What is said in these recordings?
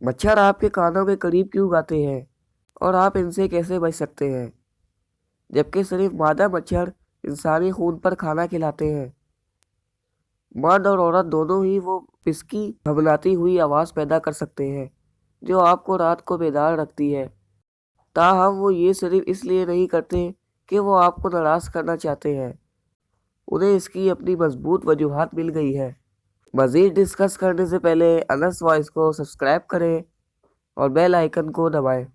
मच्छर आपके कानों के करीब क्यों आते हैं और आप इनसे कैसे बच सकते हैं? जबकि सिर्फ मादा मच्छर इंसानी खून पर खाना खिलाते हैं। मर्द और औरत दोनों ही वो पिसकी भभनाती हुई आवाज़ पैदा कर सकते हैं जो आपको रात को बेदार रखती है। ताहम वो ये सिर्फ इसलिए नहीं करते कि वो आपको नाराज़ करना चाहते हैं, उन्हें इसकी अपनी मजबूत वजूहात मिल गई है। मज़ीद डिस्कस करने से पहले अनस वॉइस को सब्सक्राइब करें और बेल आइकन को दबाएं।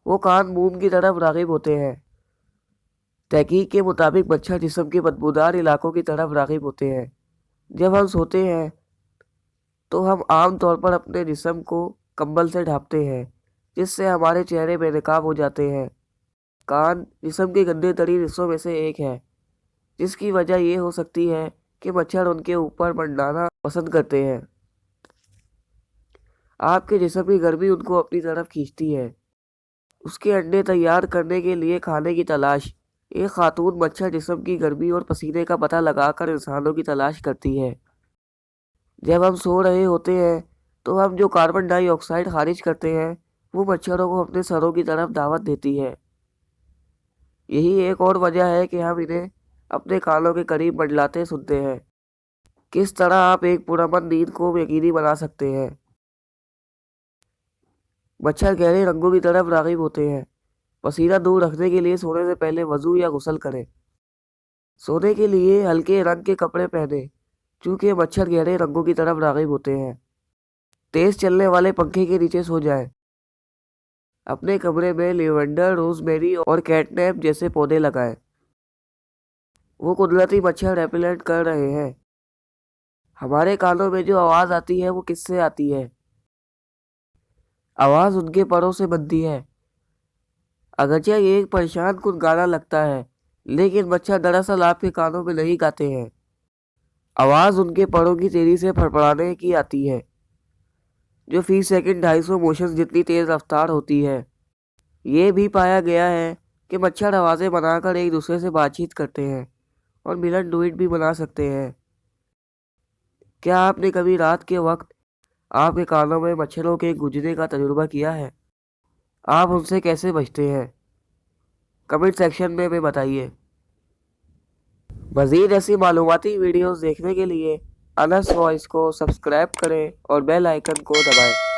वो कान मून की तरफ राग़िब होते हैं। तहकीक के मुताबिक मच्छर जिस्म के बदबूदार इलाकों की तरफ राग़िब होते हैं। जब हम सोते हैं तो हम आम तौर पर अपने जिस्म को कंबल से ढांपते हैं, जिससे हमारे चेहरे बेनकाब हो जाते हैं। कान जिस्म के गंदे तरीन हिस्सों में से एक है, जिसकी वजह ये हो सकती है कि मच्छर उनके ऊपर मंडराना पसंद करते हैं। आपके जिस्म की गर्मी उनको अपनी तरफ खींचती है। उसके अंडे तैयार करने के लिए खाने की तलाश। एक खातून मच्छर जिस्म की गर्मी और पसीने का पता लगाकर इंसानों की तलाश करती है। जब हम सो रहे होते हैं तो हम जो कार्बन डाइऑक्साइड खारिज करते हैं वो मच्छरों को अपने सरों की तरफ दावत देती है। यही एक और वजह है कि हम इन्हें अपने कानों के करीब मंडलाते सुनते हैं। किस तरह आप एक पुरअमन नींद को यकीनी बना सकते हैं? मच्छर गहरे रंगों की तरफ राग़िब होते हैं। पसीना दूर रखने के लिए सोने से पहले वज़ू या गुस्ल करें। सोने के लिए हल्के रंग के कपड़े पहनें, चूँकि मच्छर गहरे रंगों की तरफ राग़िब होते हैं। तेज़ चलने वाले पंखे के नीचे सो जाएं। अपने कमरे में लेवेंडर, रोज़मेरी और कैटनैप जैसे पौधे लगाएं। वो कुदरती मच्छर रेपेलेंट कर रहे हैं। हमारे कानों में जो आवाज़ आती है वो किससे आती है? आवाज़ उनके परों से बनती है। अगरचे ये एक परेशान कुन गाना लगता है, लेकिन मच्छर दरअसल आपके कानों में नहीं गाते हैं। आवाज़ उनके परों की तेज़ी से फड़फड़ाने की आती है, जो फी सेकंड 250 मोशंस जितनी तेज़ रफ्तार होती है। ये भी पाया गया है कि मच्छर आवाज़ें बनाकर एक दूसरे से बातचीत करते हैं और मिलन डुइट भी बना सकते हैं। क्या आपने कभी रात के वक्त आपके कानों में मच्छरों के गूंजने का तजुर्बा किया है? आप उनसे कैसे बचते हैं? कमेंट सेक्शन में बताइए। मज़ीद ऐसी मालूमाती वीडियोस देखने के लिए अनस वॉइस को सब्सक्राइब करें और बेल आइकन को दबाएं।